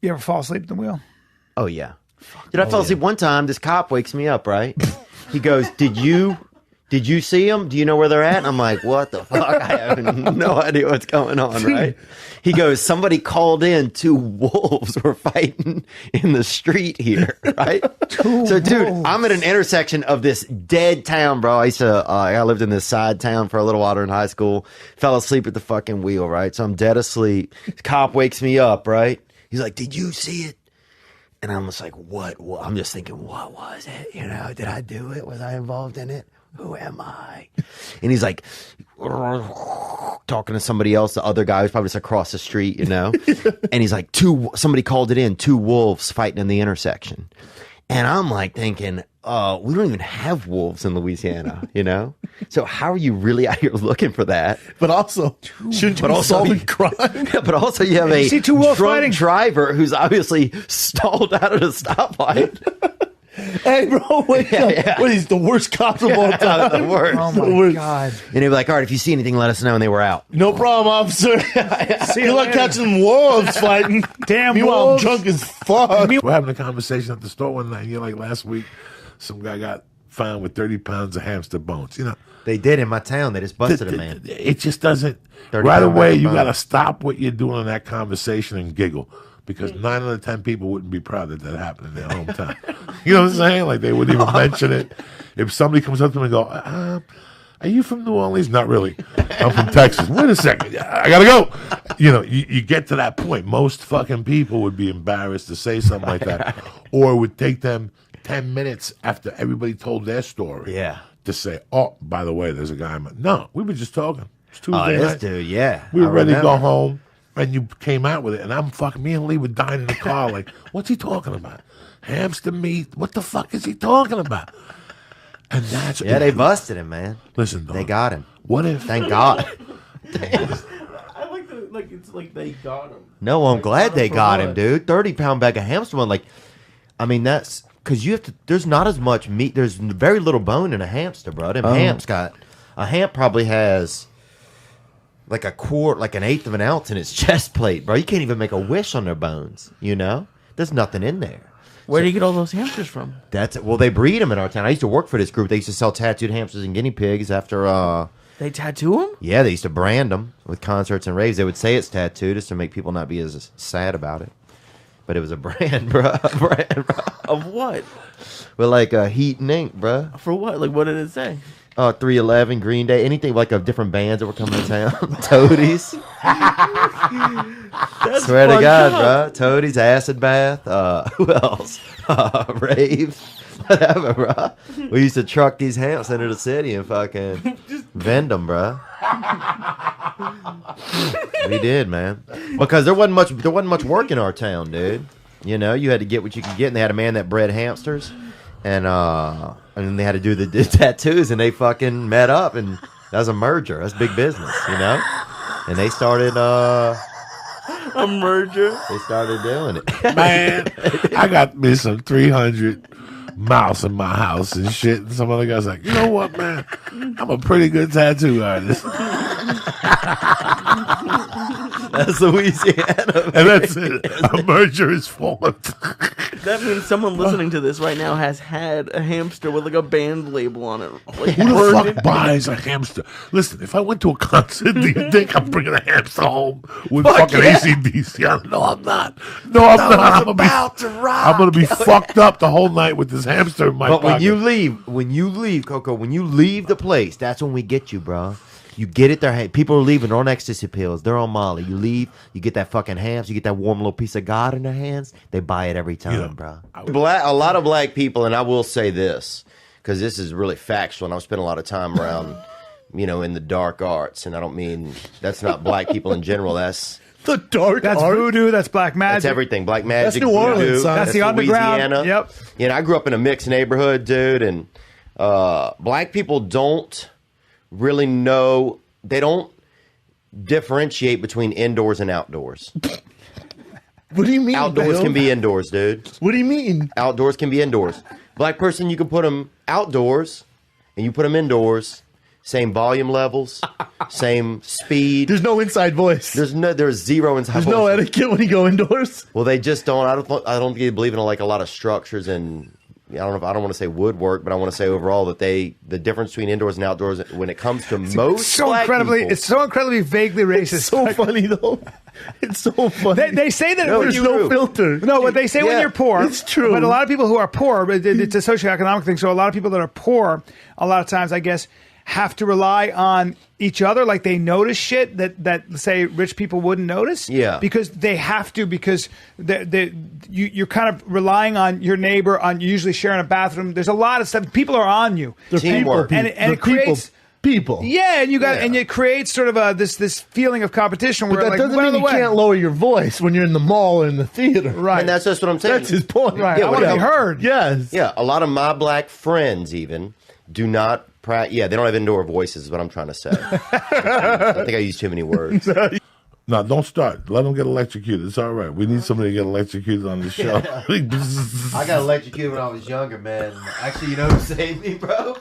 You ever fall asleep at the wheel? Oh, yeah. Dude, I fell asleep one time. This cop wakes me up, right? He goes, Did you see them? Do you know where they're at? And I'm like, what the fuck? I have no idea what's going on, right? He goes, somebody called in, 2 wolves were fighting in the street here, right? So, dude, I'm at an intersection of this dead town, bro. I lived in this side town for a little while during high school. Fell asleep at the fucking wheel, right? So I'm dead asleep. The cop wakes me up, right? He's like, did you see it? And I'm just like, what? I'm just thinking, what was it? You know, did I do it? Was I involved in it? Who am I? And he's like talking to somebody else, the other guy who's probably just across the street, you know? And he's like, somebody called it in, 2 wolves fighting in the intersection. And I'm like thinking, we don't even have wolves in Louisiana, you know? So how are you really out here looking for that? But also, shouldn't you be solving crime? Yeah, but also you have a drunk driver who's obviously stalled out at a stoplight. Hey, bro, wait up. Yeah. What, he's the worst cop of all time? The worst. Oh, my God. And he'd be like, all right, if you see anything, let us know. And they were out. No problem, officer. See you like catching wolves fighting. Damn Meanwhile, wolves. I'm drunk as fuck. We're having a conversation at the store one night. You know, like last week, some guy got found with 30 pounds of hamster bones. You know, they did in my town. They just busted a man. It just doesn't. Right away, you got to stop what you're doing in that conversation and giggle. Because 9 out of 10 people wouldn't be proud that happened in their hometown. You know what I'm saying? Like, they wouldn't even mention it. If somebody comes up to me and go, are you from New Orleans? Not really. I'm from Texas. Wait a second. I got to go. You know, you get to that point. Most fucking people would be embarrassed to say something like that. Or it would take them 10 minutes after everybody told their story to say, oh, by the way, there's a guy. No, we were just talking. It's Tuesday night. Dude, yeah. We were ready to go home. And you came out with it, and me and Lee were dying in the car like, what's he talking about? Hamster meat? What the fuck is he talking about? And that's... Yeah, they busted him, man. Listen, dog, they got him. What if... Thank God. I like the, like, it's like they got him. No, I'm glad they got him, dude. 30-pound bag of hamster bone. Like, I mean, that's... Because you have to... There's not as much meat. There's very little bone in a hamster, bro. Them hamps got... A hamp probably has... like a quart, like 1/8 of an ounce in its chest plate, bro. You can't even make a wish on their bones, you know? There's nothing in there. Where do you get all those hamsters from? That's it. Well, they breed them in our town. I used to work for this group. They used to sell tattooed hamsters and guinea pigs after... They tattoo them? Yeah, they used to brand them with concerts and raves. They would say it's tattooed just to make people not be as sad about it. But it was a brand, bro. Of what? With like heat and ink, bro. For what? Like, what did it say? 311, Green Day, anything like of different bands that were coming to town. Toadies. Swear to God, bro. Toadies, Acid Bath. Who else? Rave. Whatever, bro. We used to truck these hamps into the city and fucking vend them, bro. We did, man. Because there wasn't much work in our town, dude. You know, you had to get what you could get, and they had a man that bred hamsters. And then they had to do the tattoos, and they fucking met up, and that was a merger. That's big business, you know? And they started... a merger? They started doing it. Man, I got me some 300 mouse in my house and shit. And some other guy's like, you know what, man? I'm a pretty good tattoo artist. That's Louisiana. And that's it. A merger is formed. That means someone listening to this right now has had a hamster with like a band label on it. Like, who the fuck buys a hamster? Listen, if I went to a concert, do you think I'm bringing a hamster home with fucking ACDC? No, I'm not. No, I'm not. I'm gonna be fucked up the whole night with this hamster in my pocket. But when you leave, Coco, when you leave the place, that's when we get you, bro. You get it there. People are leaving. They're on ecstasy pills. They're on Molly. You leave. You get that fucking hams. You get that warm little piece of God in their hands. They buy it every time, bro. A lot of black people, and I will say this, because this is really factual, and I've spent a lot of time around, you know, in the dark arts, and I don't mean, that's not black people in general. That's... The dark That's art? voodoo. That's black magic. That's everything. Black magic. That's New Orleans, voodoo, son. That's the underground. Louisiana. Yep. You know, I grew up in a mixed neighborhood, dude, and black people don't really know... They don't differentiate between indoors and outdoors. What do you mean? Outdoors can be indoors, dude. What do you mean? Outdoors can be indoors. Black person, you can put them outdoors, and you put them indoors. Same volume levels, same speed. There's no inside voice. There's zero inside. There's no etiquette when you go indoors. Well, they just don't. I don't think they believe in like a lot of structures and. I don't want to say woodwork, but I want to say overall that the difference between indoors and outdoors when it comes to most so black incredibly, people, it's so incredibly vaguely racist. It's so funny though. It's so funny. They say that No, when There's it's no true. filter. No, what they say when Yeah, you're poor. it's true. But a lot of people who are poor, it's a socioeconomic thing. So a lot of people that are poor, a lot of times, I guess, have to rely on each other. Like they notice shit that say rich people wouldn't notice. Yeah. Because they have to, because you're kind of relying on your neighbor, on usually sharing a bathroom. There's a lot of stuff. People are on you. They're Teamwork. people. And it They're creates... people. Yeah, and and it creates sort of this feeling of competition. But where that like, doesn't by mean the you way- can't lower your voice when you're in the mall or in the theater. Right. and that's just what I'm saying. That's his point. Right. Yeah, I want to be whatever. heard. Yes. Yeah, a lot of my black friends even do not. Yeah, they don't have indoor voices. Is what I'm trying to say. I think I used too many words. No, don't start. Let them get electrocuted. It's all right. We need somebody to get electrocuted on the show. I got electrocuted when I was younger, man. Actually, you know who saved me, bro?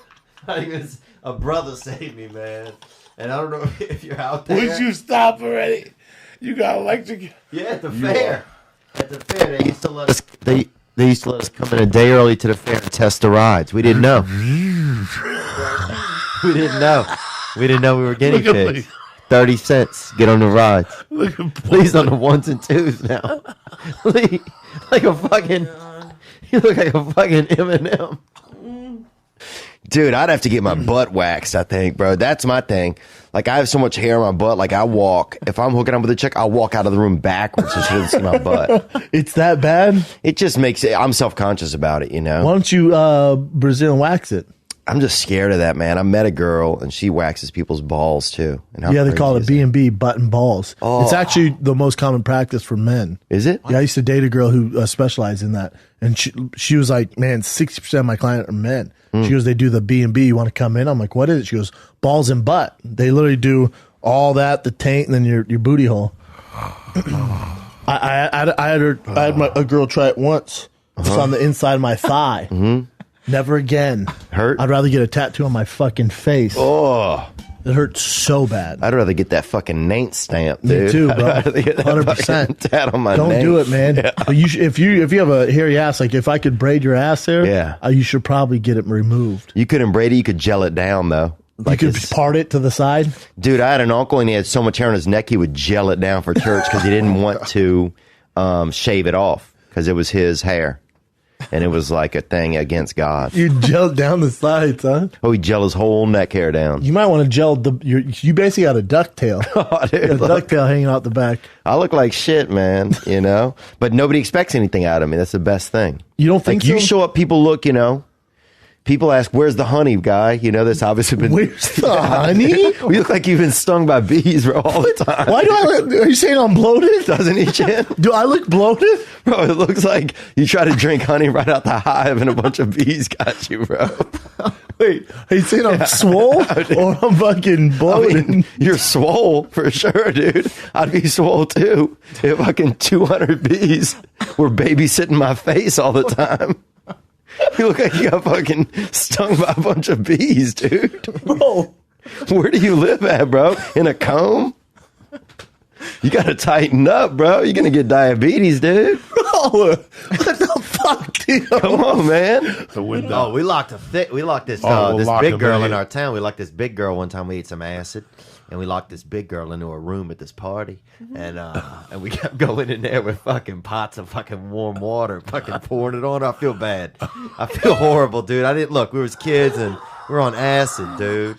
A brother saved me, man. And I don't know if you're out there. Would you stop already? You got electrocuted. Yeah, at the fair. At the fair, they used to let us. They used to let us come in a day early to the fair and test the rides. We didn't know. We didn't know. We didn't know we were guinea Look at pigs. me. 30 cents. Get on the rides. Look at Please on the ones and twos now. like a fucking. You look like a fucking Eminem. Dude, I'd have to get my butt waxed, I think, bro. That's my thing. Like, I have so much hair on my butt. Like, I walk. If I'm hooking up with a chick, I'll walk out of the room backwards so she doesn't see my butt. It's that bad? It just makes it. I'm self-conscious about it, you know? Why don't you Brazilian wax it? I'm just scared of that, man. I met a girl, and she waxes people's balls, too. And how Yeah, they crazy call it is that? B&B, butt and balls. Oh. It's actually the most common practice for men. Is it? Yeah, I used to date a girl who specialized in that. And she was like, man, 60% of my clients are men. She goes, they do the B&B. You want to come in? I'm like, what is it? She goes, balls and butt. They literally do all that, the taint, and then your booty hole. I had a girl try it once. It's on the inside of my thigh. Never again. Hurt? I'd rather get a tattoo on my fucking face. Oh, It hurts so bad. I'd rather get that fucking name stamp, Me dude. too, bro. I'd rather get that 100%. fucking tat on my Don't name. do it, man. But if you have a hairy ass, like if I could braid your ass hair, Yeah. you should probably get it removed. You couldn't braid it. You could gel it down, though. Like you could this- part it to the side. Dude, I had an uncle and he had so much hair on his neck he would gel it down for church because he didn't want to shave it off because it was his hair. And it was like a thing against God. You gel down the sides, huh? Oh, he gel his whole neck hair down. You might want to gel you basically got a ducktail. Oh, dude, A look, ducktail hanging out the back. I look like shit, man, you know? But nobody expects anything out of me. That's the best thing. You don't think Like, you so? show up, people look, you know. People ask, where's the honey, guy? You know, that's obviously been... Where's the honey? We look like you've been stung by bees, bro, all the time. Why do I look? Are you saying I'm bloated? Doesn't he, Chin? Do I look bloated? Bro, it looks like you try to drink honey right out the hive and a bunch of bees got you, bro. Wait, are you saying I'm swole or I'm fucking I bloated? mean, you're swole for sure, dude. I'd be swole too if fucking 200 bees were babysitting my face all the time. You look like you got fucking stung by a bunch of bees, dude. Bro, Where do you live at, bro? In a comb? You gotta tighten up, bro. You're gonna get diabetes, dude. bro, what the fuck, dude? Come on, man. the window. Oh, we locked this we'll this lock big him girl in in here. our town. We locked this big girl one time. We ate some acid, and we locked this big girl into a room at this party, and we kept going in there with fucking pots of fucking warm water, fucking pouring it on her. I feel bad. I feel horrible, dude. I didn't look. We was kids, and we were on acid, dude.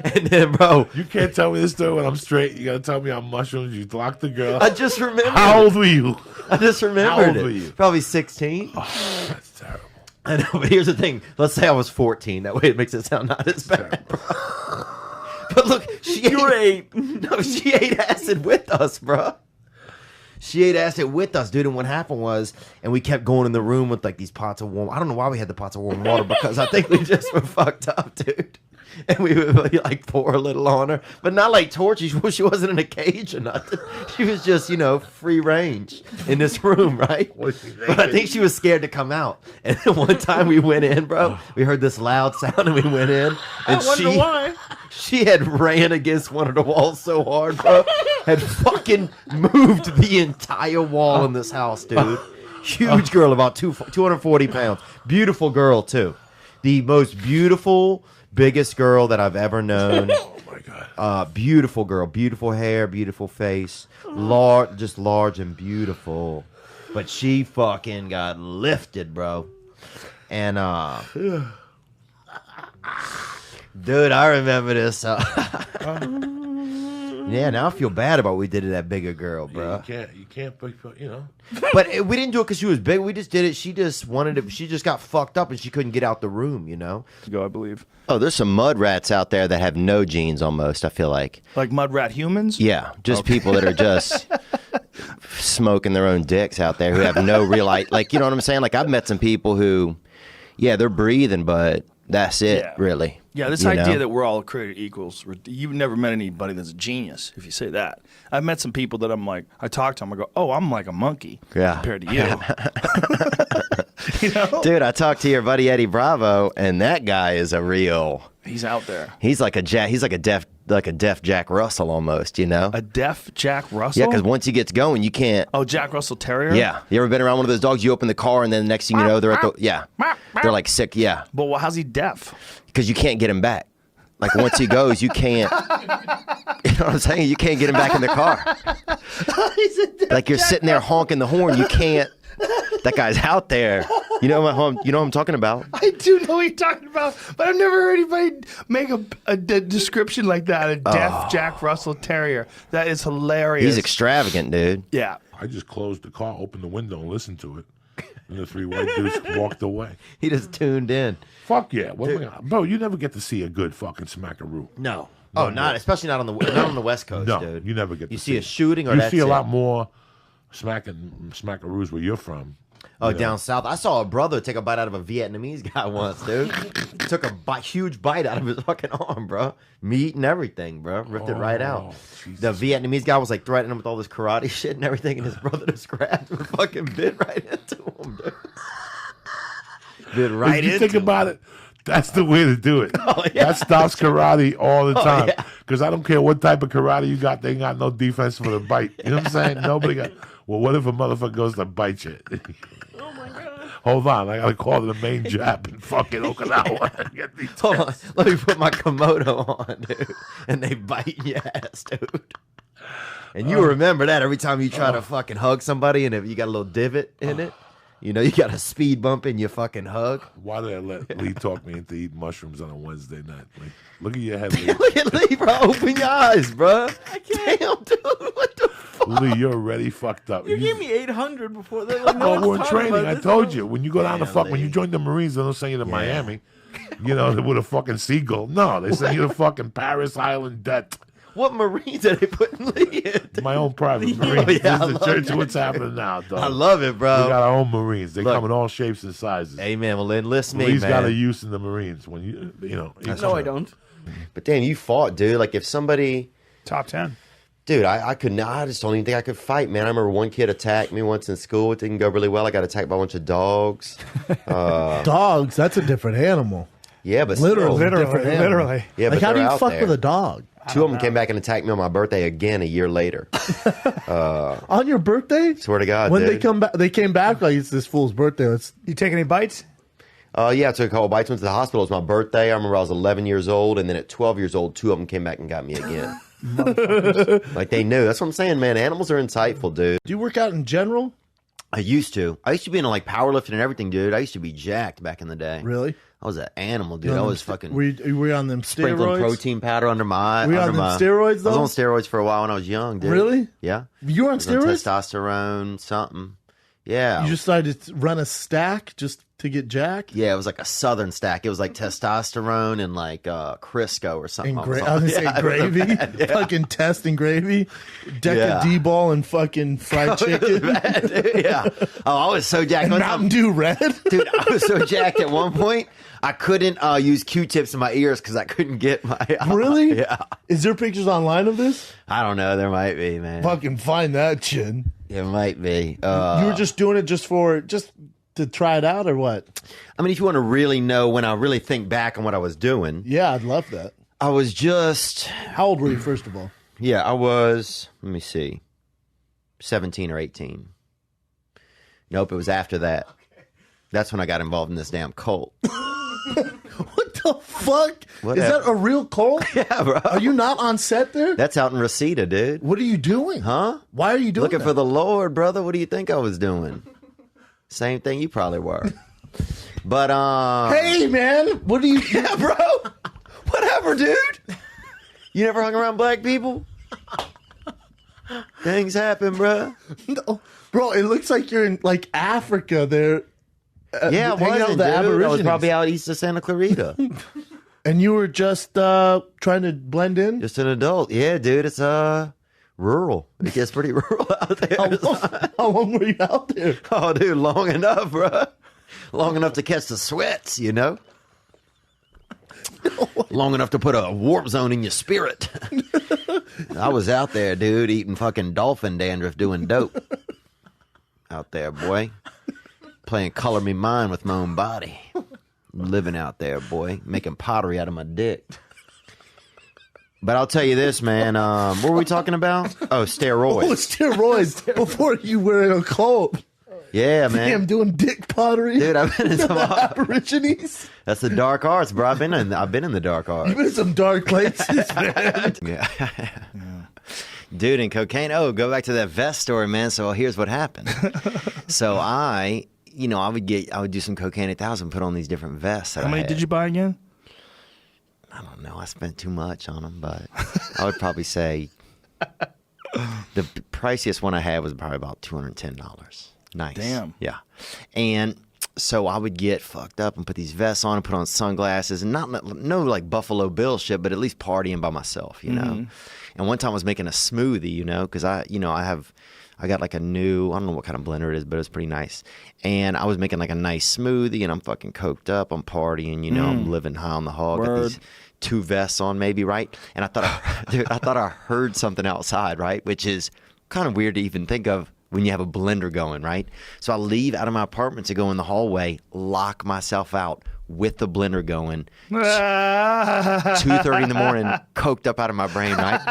And then, bro, You can't tell me this story when I'm straight. You gotta tell me on mushrooms. You locked the girl. I just remembered. How old were you? I just remembered How old it. were you? Probably 16. That's terrible. I know, but here's the thing. Let's say I was 14. That way it makes it sound not as bad, bro. But look, You're 8. No, she ate acid with us, bro. She ate acid with us, dude. And what happened was, and we kept going in the room with like these pots of warm. I don't know why we had the pots of warm water because I think we just were fucked up, dude. And we would like pour a little on her, but not like torture. She wasn't in a cage or nothing. She was just, free range in this room, right? But I think she was scared to come out. And then one time we went in, bro. We heard this loud sound and we went in. And I wonder why. She had ran against one of the walls so hard, bro. Had fucking moved the entire wall in this house, dude. Huge girl, about 240 pounds. Beautiful girl, too. The most beautiful, biggest girl that I've ever known. Oh, my God. Beautiful girl. Beautiful hair, beautiful face. Just large and beautiful. But she fucking got lifted, bro. And, dude, I remember this. Yeah, now I feel bad about what we did to that bigger girl, bro. Yeah, you can't, but. But we didn't do it because she was big. We just did it. She just wanted it. She just got fucked up and she couldn't get out the room, Go, I believe. Oh, there's some mud rats out there that have no genes almost, I feel like. Like mud rat humans? Yeah, just people that are just smoking their own dicks out there who have no real, like, you know what I'm saying? Like, I've met some people who, yeah, they're breathing, but that's it, really. Yeah, this idea that we're all created equals. You've never met anybody that's a genius, if you say that. I've met some people that I'm like, I talk to them, I go, oh, I'm like a monkey compared to you. Dude, I talked to your buddy Eddie Bravo, and that guy is a real. He's out there. He's like a deaf Jack Russell almost, A deaf Jack Russell? Yeah, because once he gets going, you can't. Oh, Jack Russell Terrier? Yeah. You ever been around one of those dogs? You open the car, and then the next thing you know, they're at the. Yeah. They're like sick. Yeah. But how's he deaf? Because you can't get him back. Like once he goes, you can't. You know what I'm saying? You can't get him back in the car. Like you're sitting there honking the horn. You can't. That guy's out there. You know what I'm talking about? I do know what you're talking about, but I've never heard anybody make a description like that. A deaf Jack Russell Terrier. That is hilarious. He's extravagant, dude. Yeah. I just closed the car, opened the window, and listened to it. And the three white dudes walked away. He just tuned in. Fuck yeah. Bro, you never get to see a good fucking smackaroo. No. Especially not on the West Coast, No, dude. you never get to You see a shooting or you that's see a it. lot more smackaroos where you're from. Oh, down south. I saw a brother take a bite out of a Vietnamese guy once, dude. Took a huge bite out of his fucking arm, bro. Meat and everything, bro. Ripped it right out. Jesus. The Vietnamese guy was like threatening him with all this karate shit and everything, and his brother just grabbed him and fucking bit right into him, dude. Bit right If you into think him. about it, that's the way to do it. That stops karate all the time. Because I don't care what type of karate you got, they ain't got no defense for the bite. You know what I'm saying? Nobody got. Well, what if a motherfucker goes to bite you? Oh my god! Hold on, I gotta call the main Jap in fucking Okinawa and get these. Hold on. Let me put my Komodo on, dude. And they bite your ass, dude. And you remember that every time you try to fucking hug somebody and if you got a little divot in it. You got a speed bump in your fucking hug. Why did I let Lee talk me into eating mushrooms on a Wednesday night? Lee? Look at your head, Lee. Look at Lee, bro. Open your eyes, bro. I can't. Damn, dude. What the fuck? Lee, you're already fucked up. You gave me 800 before that. Like, Oh, no we're in one's talking training. about I this. told you. When you go down Damn, when you Lee. join the Marines, they don't send you to Miami. With a fucking seagull. No, they send you to fucking Paris Island debt. What Marines are they putting Lee in? My own private Marines. yeah, This is I the love church. that. What's happening now, dog? I love it, We bro. got our own Marines. They Look. come in all shapes and sizes. Amen. Well, enlist me, Lee's man. got a use in the Marines. When No, I don't. But damn, you fought, dude. Like if somebody, Top 10. dude, I couldn't. I just don't even think I could fight, man. I remember one kid attacked me once in school. It didn't go really well. I got attacked by a bunch of dogs. Dogs, that's a different animal. Yeah, but Literally. still. Different animal. Literally. Yeah, Like, but how do they're you out fuck there. with a dog? Two of them came back and attacked me on my birthday again a year later. On your birthday? Swear to God, When dude. they came back like it's this fool's birthday. It's You take any bites? Yeah, I took a couple bites. Went to the hospital. It was my birthday. I remember I was 11 years old, and then at 12 years old, two of them came back and got me again. Like they knew. That's what I'm saying, man. Animals are insightful, dude. do you work out in general? I used to. I used to be into like powerlifting and everything, dude. I used to be jacked back in the day. Really? I was an animal, dude. I was fucking Were you on them sprinkling steroids? protein powder under my. Were you under on them my, steroids, though? I was on steroids for a while when I was young, dude. Really? Yeah. You were on I was on steroids? testosterone, something. Yeah. You just started to run a stack? Just to get Jack? Yeah, it was like a Southern stack. It was like testosterone and like Crisco or something. And I was gonna say gravy, fucking test and gravy, deck of D-ball and fucking fried chicken. Bad, dude. Yeah. Oh, I was so jacked. And Mountain Dew Red. Dude, I was so jacked at one point. I couldn't use Q-tips in my ears because I couldn't get my. Really? Yeah. Is there pictures online of this? I don't know. There might be, man. Fucking find that shit. It might be. You were just doing it just to try it out or what? I mean, if you want to really know when I really think back on what I was doing. Yeah, I'd love that. I was just. How old were you, first of all? Yeah, I was, let me see, 17 or 18. Nope, it was after that. That's when I got involved in this damn cult. What the fuck? Whatever. Is that a real cult? Yeah, bro. Are you not on set there? That's out in Reseda, dude. What are you doing? Huh? Why are you doing Looking that? for the Lord, brother. What do you think I was doing? Same thing you probably were. But, Hey, man. What are you... yeah, bro. Whatever, dude. You never hung around black people? Things happen, bro. No. Bro, it looks like you're in, like, Africa there. Yeah, I hanging out wasn't, with the dude. I was Aborigines. probably out east of Santa Clarita. And you were just trying to blend in? Just an adult. Yeah, dude. It's rural. It gets pretty rural out there. How long were you out there? Oh, dude, long enough, bro. Long enough to catch the sweats, you know? Long enough to put a warp zone in your spirit. I was out there, dude, eating fucking dolphin dandruff, doing dope. Out there, boy. Playing Color Me Mine with my own body. Living out there, boy. Making pottery out of my dick. But I'll tell you this, man. What were we talking about? Oh, steroids. Oh, steroids. Before you were in a cult. Yeah, man. Damn, doing dick pottery. Dude, I've been in some Aborigines. That's the dark arts, bro. I've been in the dark arts. You've been in some dark places, man. Yeah. Dude, and cocaine. Oh, go back to that vest story, man. So here's what happened. So I would do some cocaine at the house and put on these different vests. How many did you buy again? I don't know. I spent too much on them, but I would probably say the priciest one I had was probably about $210. Nice. Damn. Yeah. And so I would get fucked up and put these vests on and put on sunglasses and no like Buffalo Bill shit, but at least partying by myself, you know? And one time I was making a smoothie, you know, because I got like a new, I don't know what kind of blender it is, but it's pretty nice. And I was making like a nice smoothie and I'm fucking coked up. I'm partying, you know, I'm living high on the hog. Got these 2 vests on maybe, right? And I thought I heard something outside, right? Which is kind of weird to even think of when you have a blender going, right? So I leave out of my apartment to go in the hallway, lock myself out with the blender going, 2:30 in the morning, coked up out of my brain, right?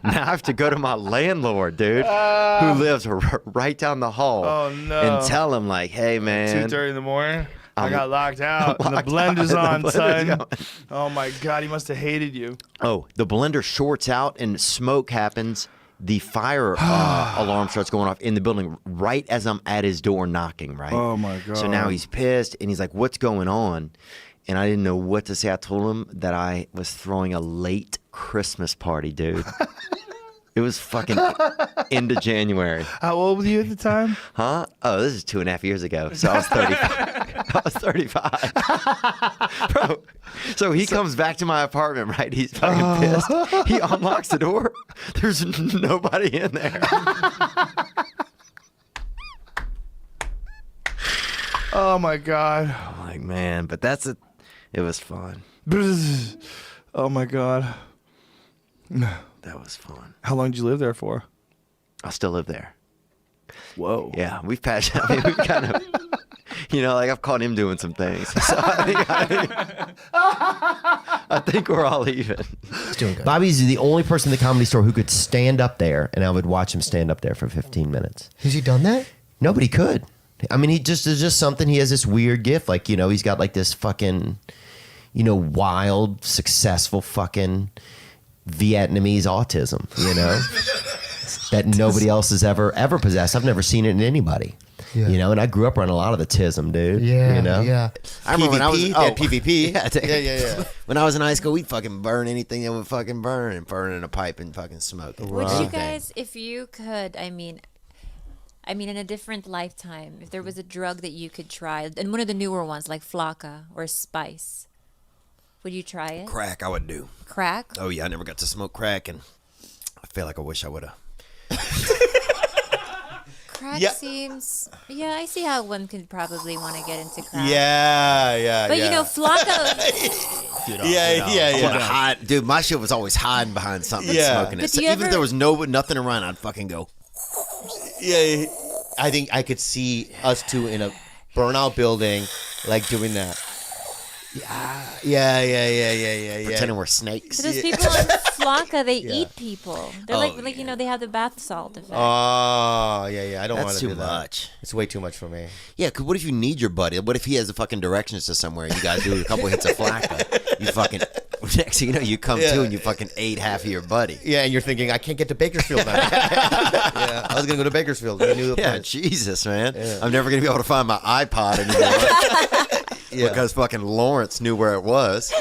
Now I have to go to my landlord, dude, who lives right down the hall. Oh, no. And tell him, like, hey, man. 2:30 in the morning. I got locked out. And the blender's on, son. Oh, my God. He must have hated you. Oh, the blender shorts out and smoke happens. The fire alarm starts going off in the building right as I'm at his door knocking, right? Oh, my God. So now he's pissed, and he's like, what's going on? And I didn't know what to say. I told him that I was throwing a late Christmas party, dude. It was fucking end of January. How old were you at the time? Huh? Oh, this is 2.5 years ago. So I was 35. Bro, so he comes back to my apartment, right? He's fucking pissed. He unlocks the door. There's nobody in there. Oh, my God. I'm like, man, but it was fun. Oh, my God. That was fun. How long did you live there for? I still live there. Whoa. Yeah, we've patched. I mean, we kind of, like I've caught him doing some things. So I think we're all even. He's doing good. Bobby's the only person in the Comedy Store who could stand up there, and I would watch him stand up there for 15 minutes. Has he done that? Nobody could. I mean, it's just something. He has this weird gift. Like, he's got like this fucking, wild, successful fucking Vietnamese autism, that nobody else has ever possessed. I've never seen it in anybody. Yeah. And I grew up around a lot of the tism, dude. Yeah, yeah. I remember when I was PvP. Yeah. When I was in high school, we'd fucking burn anything that would fucking burn and burn in a pipe and fucking smoke it. Would you guys, if you could, I mean, I mean, in a different lifetime, if there was a drug that you could try, and one of the newer ones like Flocka or Spice, would you try it? Crack, I would do. Crack? Oh yeah, I never got to smoke crack, and I feel like I wish I would have. Crack Yeah. seems... Yeah, I see how one could probably want to get into crack. Yeah. But, you know, Flocka... I wanna hide. Dude, my shit was always hiding behind something and smoking it. But So do you even if ever- there was nothing around, I'd fucking go. Yeah, I think I could see us two in a burnout building, like doing that. Yeah. Pretending we're snakes. But those people in Flocka, they eat people. They're like you know, they have the bath salt effect. Oh, yeah. I don't want That's to too do that. much. It's way too much for me. Yeah, because what if you need your buddy? What if he has the fucking directions to somewhere and you guys do a couple hits of Flacca? You fucking, next thing you know, you come to and you fucking ate half of your buddy. Yeah, and you're thinking, I can't get to Bakersfield now. Yeah, I was going to go to Bakersfield. I knew the Yeah, place. Jesus, man. Yeah. I'm never going to be able to find my iPod anymore. Because fucking Lawrence knew where it was.